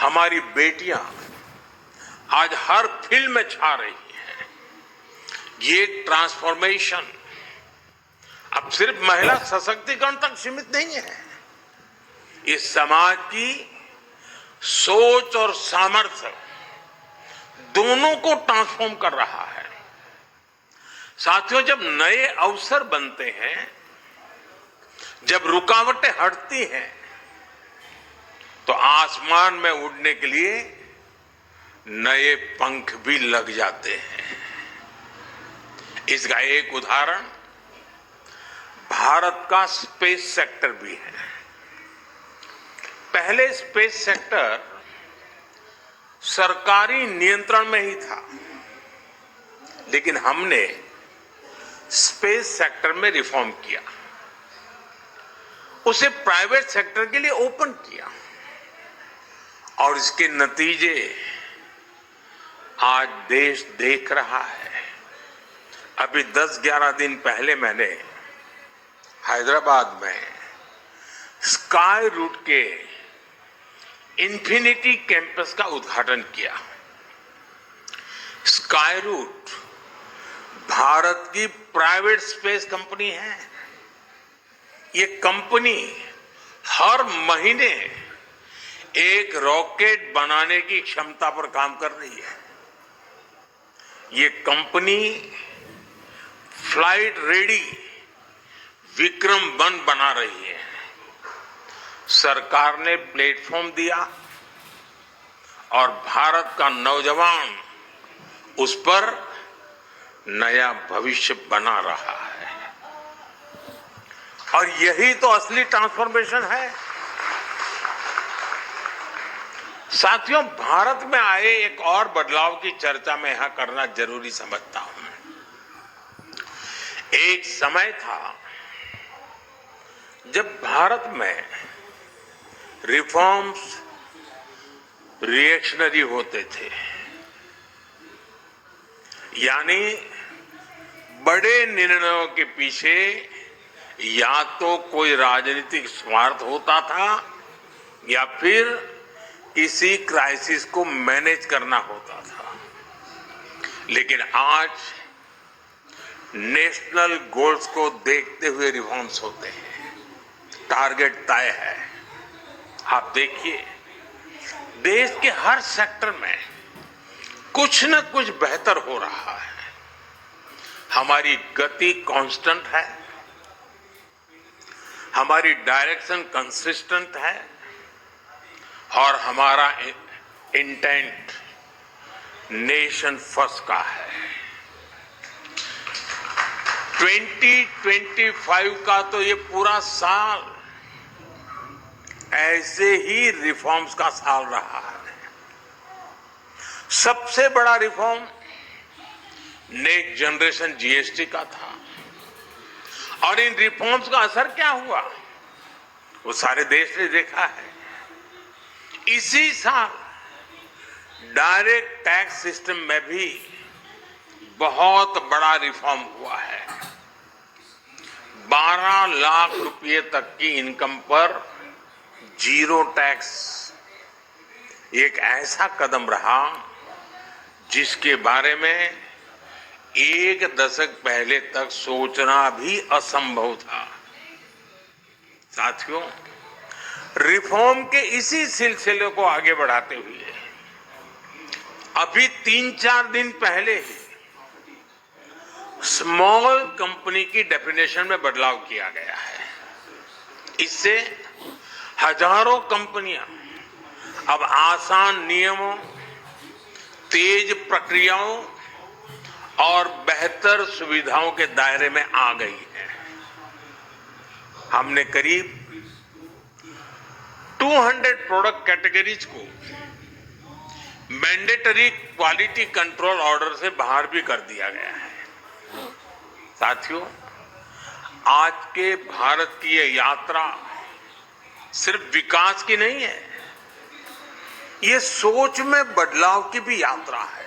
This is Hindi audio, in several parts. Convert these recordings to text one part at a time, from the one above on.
हमारी बेटियां आज हर फील्ड में छा रही हैं। ये ट्रांसफॉर्मेशन अब सिर्फ महिला सशक्तिकरण तक सीमित नहीं है। इस समाज की सोच और सामर्थ्य दोनों को ट्रांसफॉर्म कर रहा है। साथियों, जब नए अवसर बनते हैं, जब रुकावटें हटती हैं, तो आसमान में उड़ने के लिए नए पंख भी लग जाते हैं। इसका एक उदाहरण भारत का स्पेस सेक्टर भी है। पहले स्पेस सेक्टर सरकारी नियंत्रण में ही था, लेकिन हमने स्पेस सेक्टर में रिफॉर्म किया, उसे प्राइवेट सेक्टर के लिए ओपन किया और इसके नतीजे आज देश देख रहा है। अभी 10-11 दिन पहले मैंने हैदराबाद में स्काई रूट के इन्फिनिटी कैंपस का उद्घाटन किया। स्काई रूट भारत की प्राइवेट स्पेस कंपनी है। ये कंपनी हर महीने एक रॉकेट बनाने की क्षमता पर काम कर रही है। ये कंपनी फ्लाइट रेडी विक्रम-1 बना रही है। सरकार ने प्लेटफॉर्म दिया और भारत का नौजवान उस पर नया भविष्य बना रहा है। और यही तो असली ट्रांसफॉर्मेशन है। साथियों, भारत में आए एक और बदलाव की चर्चा मैं यहां करना जरूरी समझता हूं। एक समय था जब भारत में रिफॉर्म्स रिएक्शनरी होते थे, यानी बड़े निर्णयों के पीछे या तो कोई राजनीतिक स्वार्थ होता था या फिर किसी क्राइसिस को मैनेज करना होता था। लेकिन आज नेशनल गोल्स को देखते हुए रिफॉर्म्स होते हैं। टारगेट तय है। आप देखिए, देश के हर सेक्टर में कुछ न कुछ बेहतर हो रहा है। हमारी गति कांस्टेंट है, हमारी डायरेक्शन कंसिस्टेंट है और हमारा इंटेंट नेशन फर्स्ट का है। 2025 का तो ये पूरा साल ऐसे ही रिफॉर्म्स का साल रहा है। सबसे बड़ा रिफॉर्म नेक्स्ट जनरेशन जीएसटी का था। और इन रिफॉर्म्स का असर क्या हुआ, वो सारे देश ने देखा है। इसी साल डायरेक्ट टैक्स सिस्टम में भी बहुत बड़ा रिफॉर्म हुआ है। 12 लाख रुपए तक की इनकम पर जीरो टैक्स एक ऐसा कदम रहा जिसके बारे में एक दशक पहले तक सोचना भी असंभव था। साथियों, रिफॉर्म के इसी सिलसिले को आगे बढ़ाते हुए अभी 3-4 दिन पहले ही स्मॉल कंपनी की डेफिनेशन में बदलाव किया गया है। इससे हजारों कंपनियां अब आसान नियमों, तेज प्रक्रियाओं और बेहतर सुविधाओं के दायरे में आ गई है। हमने करीब 200 प्रोडक्ट कैटेगरीज को मैंडेटरी क्वालिटी कंट्रोल ऑर्डर से बाहर भी कर दिया गया है। साथियों, आज के भारत की ये यात्रा सिर्फ विकास की नहीं है, ये सोच में बदलाव की भी यात्रा है।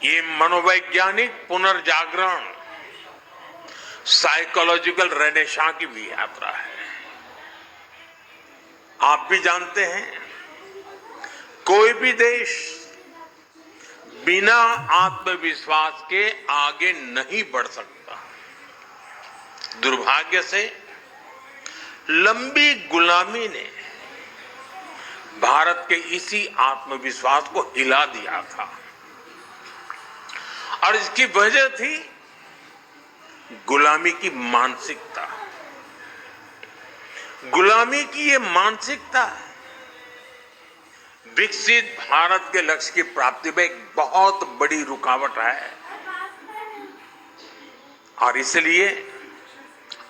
ये मनोवैज्ञानिक पुनर्जागरण, साइकोलॉजिकल रेनेसां की भी यात्रा है। आप भी जानते हैं कोई भी देश बिना आत्मविश्वास के आगे नहीं बढ़ सकता। दुर्भाग्य से लंबी गुलामी ने भारत के इसी आत्मविश्वास को हिला दिया था और इसकी वजह थी गुलामी की मानसिकता। गुलामी की ये मानसिकता विकसित भारत के लक्ष्य की प्राप्ति में एक बहुत बड़ी रुकावट है और इसलिए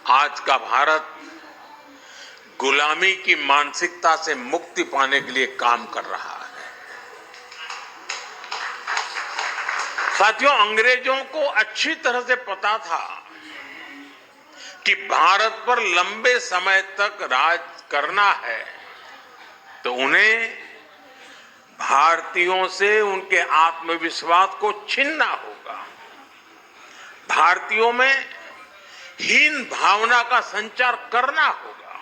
आज का भारत गुलामी की मानसिकता से मुक्ति पाने के लिए काम कर रहा है। साथियों, अंग्रेजों को अच्छी तरह से पता था कि भारत पर लंबे समय तक राज करना है तो उन्हें भारतीयों से उनके आत्मविश्वास को छीनना होगा। भारतीयों में हीन भावना का संचार करना होगा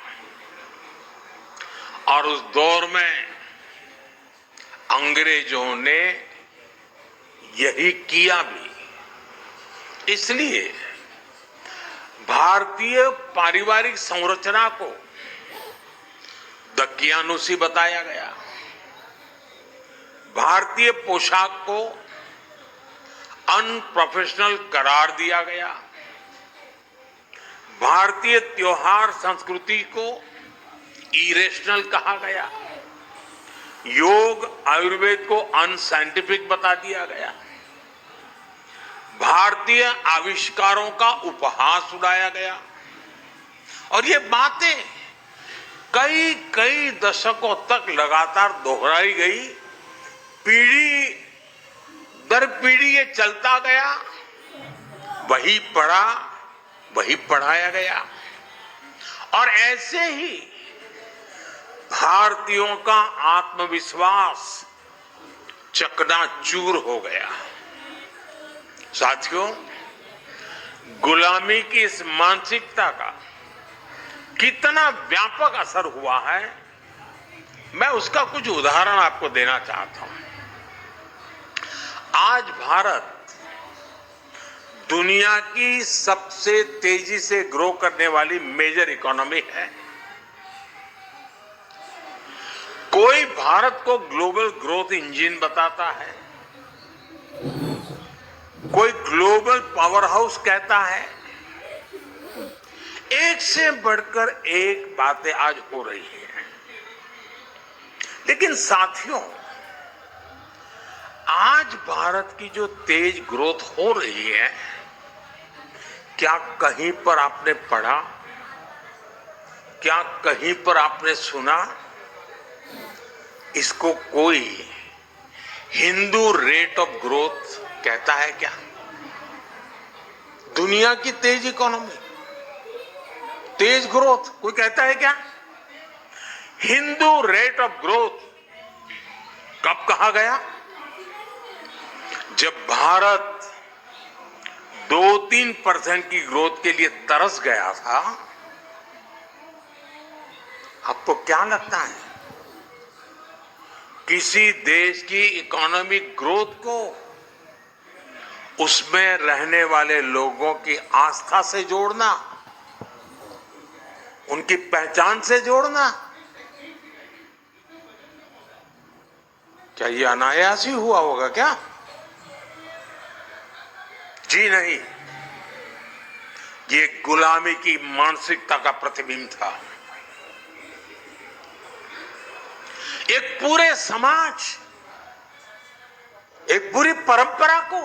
और उस दौर में अंग्रेजों ने यही किया भी। इसलिए भारतीय पारिवारिक संरचना को दकियानुसी बताया गया, भारतीय पोशाक को अनप्रोफेशनल करार दिया गया, भारतीय त्योहार संस्कृति को इरेशनल कहा गया, योग आयुर्वेद को अनसाइंटिफिक बता दिया गया, भारतीय आविष्कारों का उपहास उड़ाया गया और ये बातें कई कई दशकों तक लगातार दोहराई गई। पीढ़ी दर पीढ़ी ये चलता गया, वही पढ़ा वही पढ़ाया गया और ऐसे ही भारतीयों का आत्मविश्वास चकनाचूर हो गया। साथियों, गुलामी की इस मानसिकता का कितना व्यापक असर हुआ है, मैं उसका कुछ उदाहरण आपको देना चाहता हूं। आज भारत दुनिया की सबसे तेजी से ग्रो करने वाली मेजर इकोनॉमी है। कोई भारत को ग्लोबल ग्रोथ इंजन बताता है, कोई ग्लोबल पावर हाउस कहता है। एक से बढ़कर एक बातें आज हो रही हैं। लेकिन साथियों, आज भारत की जो तेज ग्रोथ हो रही है, क्या कहीं पर आपने पढ़ा, क्या कहीं पर आपने सुना इसको कोई हिंदू रेट ऑफ ग्रोथ कहता है क्या? दुनिया की तेज इकोनॉमी, तेज ग्रोथ कोई कहता है क्या? हिंदू रेट ऑफ ग्रोथ कब कहा गया? जब भारत 2-3% की ग्रोथ के लिए तरस गया था। आपको क्या लगता है, किसी देश की इकोनॉमिक ग्रोथ को उसमें रहने वाले लोगों की आस्था से जोड़ना, उनकी पहचान से जोड़ना, क्या ये अनायास ही हुआ होगा क्या? जी नहीं, ये गुलामी की मानसिकता का प्रतिबिंब था। एक पूरे समाज, एक पूरी परंपरा को